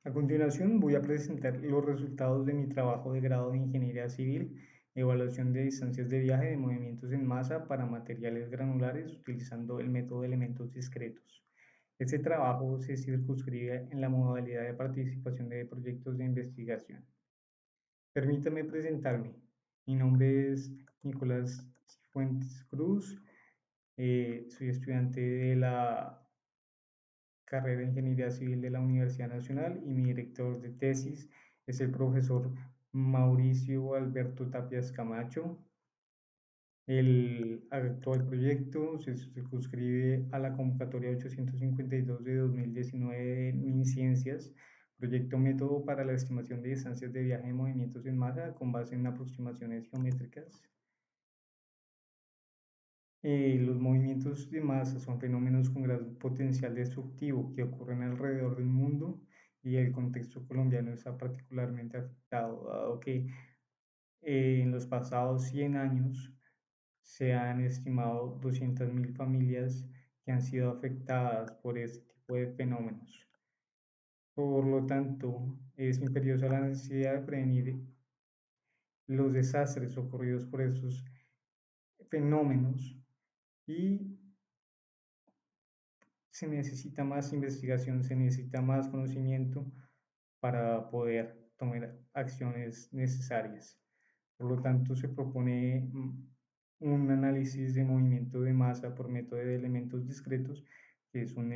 A continuación voy a presentar los resultados de mi trabajo de grado de Ingeniería Civil, evaluación de distancias de viaje de movimientos en masa para materiales granulares utilizando el método de elementos discretos. Este trabajo se circunscribe en la modalidad de participación de proyectos de investigación. Permítame presentarme. Mi nombre es Nicolás Fuentes Cruz, soy estudiante de la carrera de Ingeniería Civil de la Universidad Nacional y mi director de tesis es el profesor Mauricio Alberto Tapias Camacho. El actual proyecto se circunscribe a la convocatoria 852 de 2019 de MinCiencias, proyecto método para la estimación de distancias de viaje de movimientos en masa con base en aproximaciones geométricas. Los movimientos de masa son fenómenos con gran potencial destructivo que ocurren alrededor del mundo y el contexto colombiano está particularmente afectado, dado que en los pasados 100 años se han estimado 200.000 familias que han sido afectadas por este tipo de fenómenos. Por lo tanto, es imperiosa la necesidad de prevenir los desastres ocurridos por estos fenómenos y se necesita más investigación, se necesita más conocimiento para poder tomar acciones necesarias. Por lo tanto, se propone un análisis de movimiento de masa por método de elementos discretos, que es un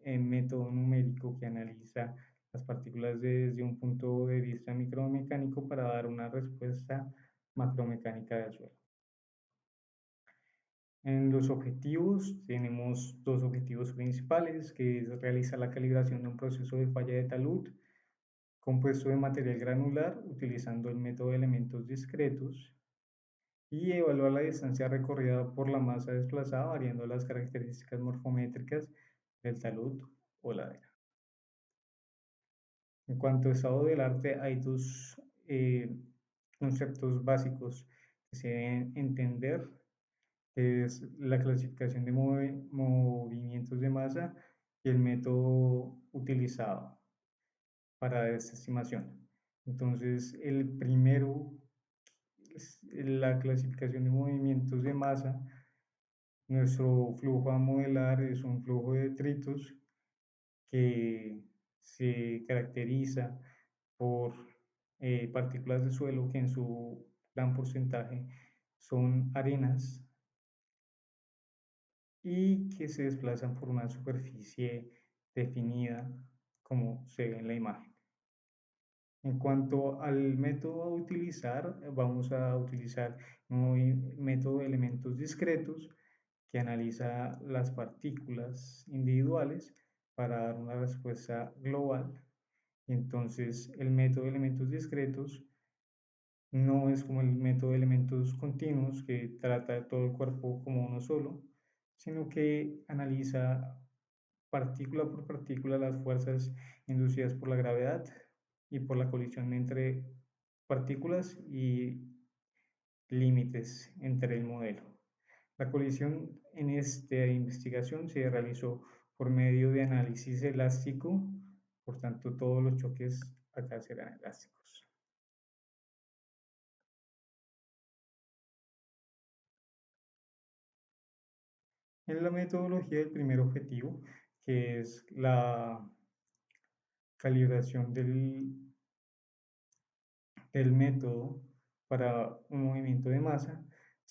método numérico que analiza las partículas desde un punto de vista micromecánico para dar una respuesta macromecánica del suelo. En los objetivos tenemos dos objetivos principales, que es realizar la calibración de un proceso de falla de talud compuesto de material granular utilizando el método de elementos discretos y evaluar la distancia recorrida por la masa desplazada variando las características morfométricas del talud o ladera. En cuanto a estado del arte, hay dos conceptos básicos que se deben entender, que es la clasificación de movimientos de masa y el método utilizado para esta estimación. Entonces, el primero es la clasificación de movimientos de masa. Nuestro flujo a modelar es un flujo de detritos que se caracteriza por partículas de suelo que en su gran porcentaje son arenas y que se desplazan por una superficie definida como se ve en la imagen. En cuanto al método a utilizar, vamos a utilizar un método de elementos discretos que analiza las partículas individuales para dar una respuesta global. Entonces, el método de elementos discretos no es como el método de elementos continuos que trata de todo el cuerpo como uno solo, sino que analiza partícula por partícula las fuerzas inducidas por la gravedad y por la colisión entre partículas y límites entre el modelo. La colisión en esta investigación se realizó por medio de análisis elástico, por tanto todos los choques acá serán elásticos. En la metodología del primer objetivo, que es la calibración del método para un movimiento de masa,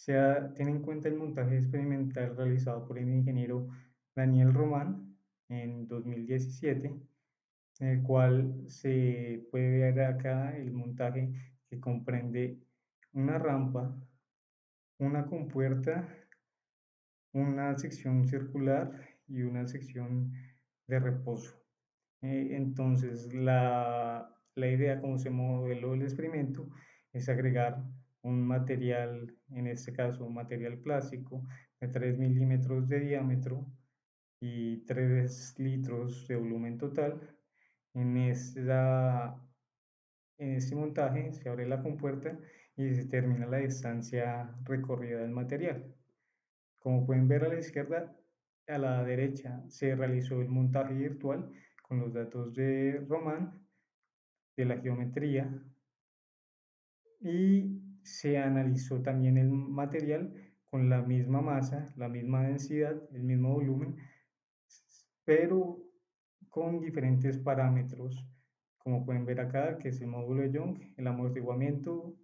tiene en cuenta el montaje experimental realizado por el ingeniero Daniel Román en 2017, en el cual se puede ver acá el montaje que comprende una rampa, una compuerta, una sección circular y una sección de reposo. Entonces, la idea como se modeló el experimento es agregar un material, en este caso un material plástico de 3 milímetros de diámetro y 3 litros de volumen total. En, en este montaje se abre la compuerta y se determina la distancia recorrida del material. Como pueden ver a la izquierda, a la derecha se realizó el montaje virtual con los datos de Román de la geometría y se analizó también el material con la misma masa, la misma densidad, el mismo volumen, pero con diferentes parámetros, como pueden ver acá, que es el módulo de Young, el amortiguamiento,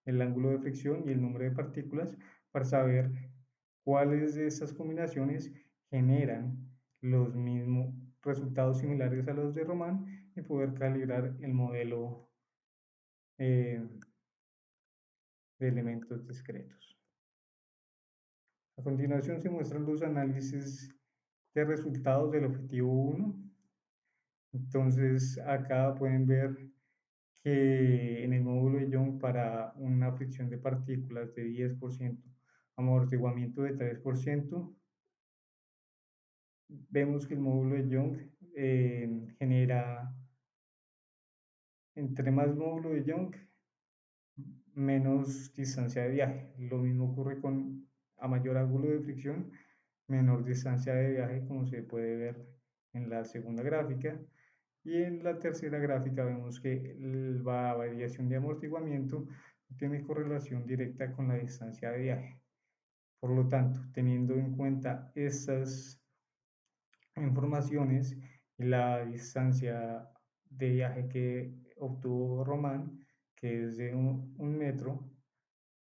el ángulo de fricción y el número de partículas, para saber cuáles de estas combinaciones generan los mismos resultados similares a los de Román y poder calibrar el modelo eh, de elementos discretos. A continuación se muestran los análisis de resultados del objetivo 1. Entonces acá pueden ver que en el módulo de Young para una fricción de partículas de 10%, amortiguamiento de 3%, vemos que el módulo de Young genera, entre más módulo de Young, menos distancia de viaje. Lo mismo ocurre con a mayor ángulo de fricción, menor distancia de viaje, como se puede ver en la segunda gráfica. Y en la tercera gráfica vemos que la variación de amortiguamiento tiene correlación directa con la distancia de viaje. Por lo tanto, teniendo en cuenta estas informaciones y la distancia de viaje que obtuvo Román, que es de un metro,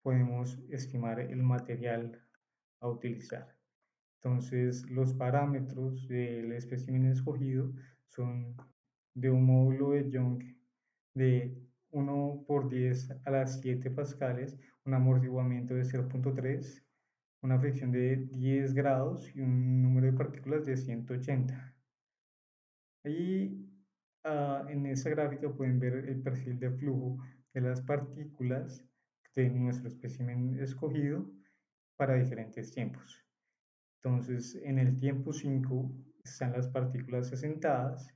podemos estimar el material a utilizar. Entonces, los parámetros del espécimen escogido son de un módulo de Young de 1 por 10 a las 7 pascales, un amortiguamiento de 0.3, una fricción de 10 grados y un número de partículas de 180. Ahí en esa gráfica pueden ver el perfil de flujo de las partículas de nuestro espécimen escogido para diferentes tiempos. Entonces, en el tiempo 5 están las partículas asentadas,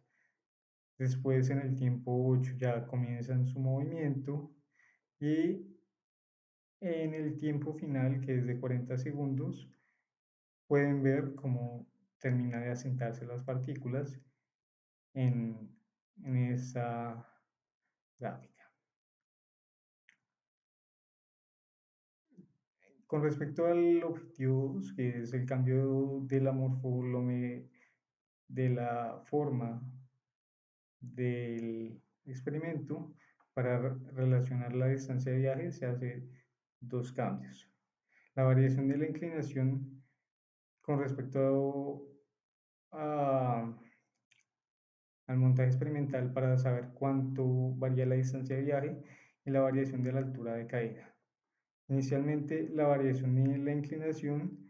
después en el tiempo 8 ya comienzan su movimiento y en el tiempo final, que es de 40 segundos, pueden ver cómo termina de asentarse las partículas en, en esa gráfica. Con respecto al objetivo 2, que es el cambio de la morfología de la forma del experimento, para relacionar la distancia de viaje se hace dos cambios. La variación de la inclinación con respecto al montaje experimental para saber cuánto varía la distancia de viaje y la variación de la altura de caída. Inicialmente la variación de la inclinación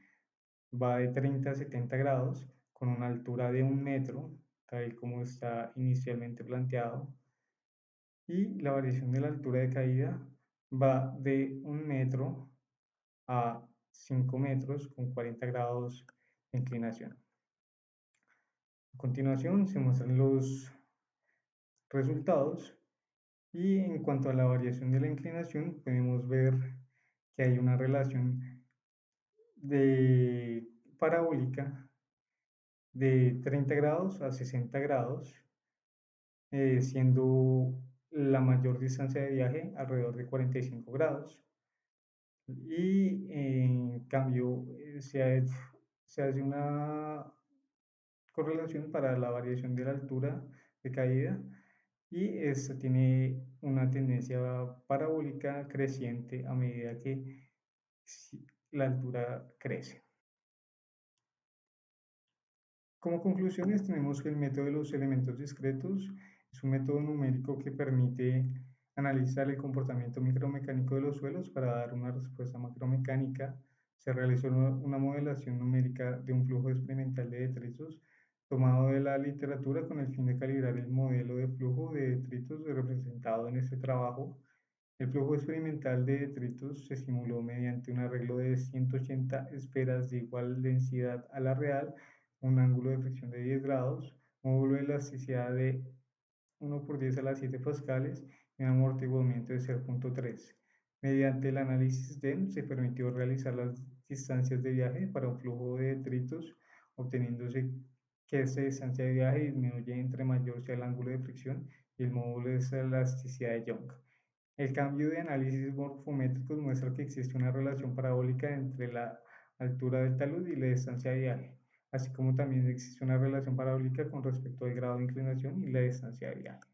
va de 30 a 70 grados con una altura de 1 metro, tal como está inicialmente planteado, y la variación de la altura de caída va de 1 metro a 5 metros con 40 grados de inclinación. A continuación se muestran los resultados y en cuanto a la variación de la inclinación podemos ver que hay una relación de parabólica de 30 grados a 60 grados, siendo la mayor distancia de viaje alrededor de 45 grados. Y en cambio se hace una correlación para la variación de la altura de caída y esta tiene una tendencia parabólica creciente a medida que la altura crece. Como conclusiones tenemos que el método de los elementos discretos es un método numérico que permite analizar el comportamiento micromecánico de los suelos para dar una respuesta macromecánica. Se realizó una modelación numérica de un flujo experimental de detritos tomado de la literatura con el fin de calibrar el modelo de flujo de detritos representado en este trabajo. El flujo experimental de detritos se simuló mediante un arreglo de 180 esferas de igual densidad a la real, un ángulo de fricción de 10 grados, módulo de elasticidad de 1 por 10 a las 7 pascales y un amortiguamiento de 0.3. Mediante el análisis DEM se permitió realizar las distancias de viaje para un flujo de detritos, obteniéndose que esta distancia de viaje disminuye entre mayor sea el ángulo de fricción y el módulo es la elasticidad de Young. El cambio de análisis morfométricos muestra que existe una relación parabólica entre la altura del talud y la distancia de viaje, así como también existe una relación parabólica con respecto al grado de inclinación y la distancia de viaje.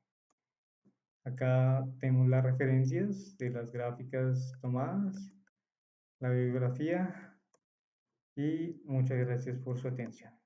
Acá tenemos las referencias de las gráficas tomadas, la bibliografía y muchas gracias por su atención.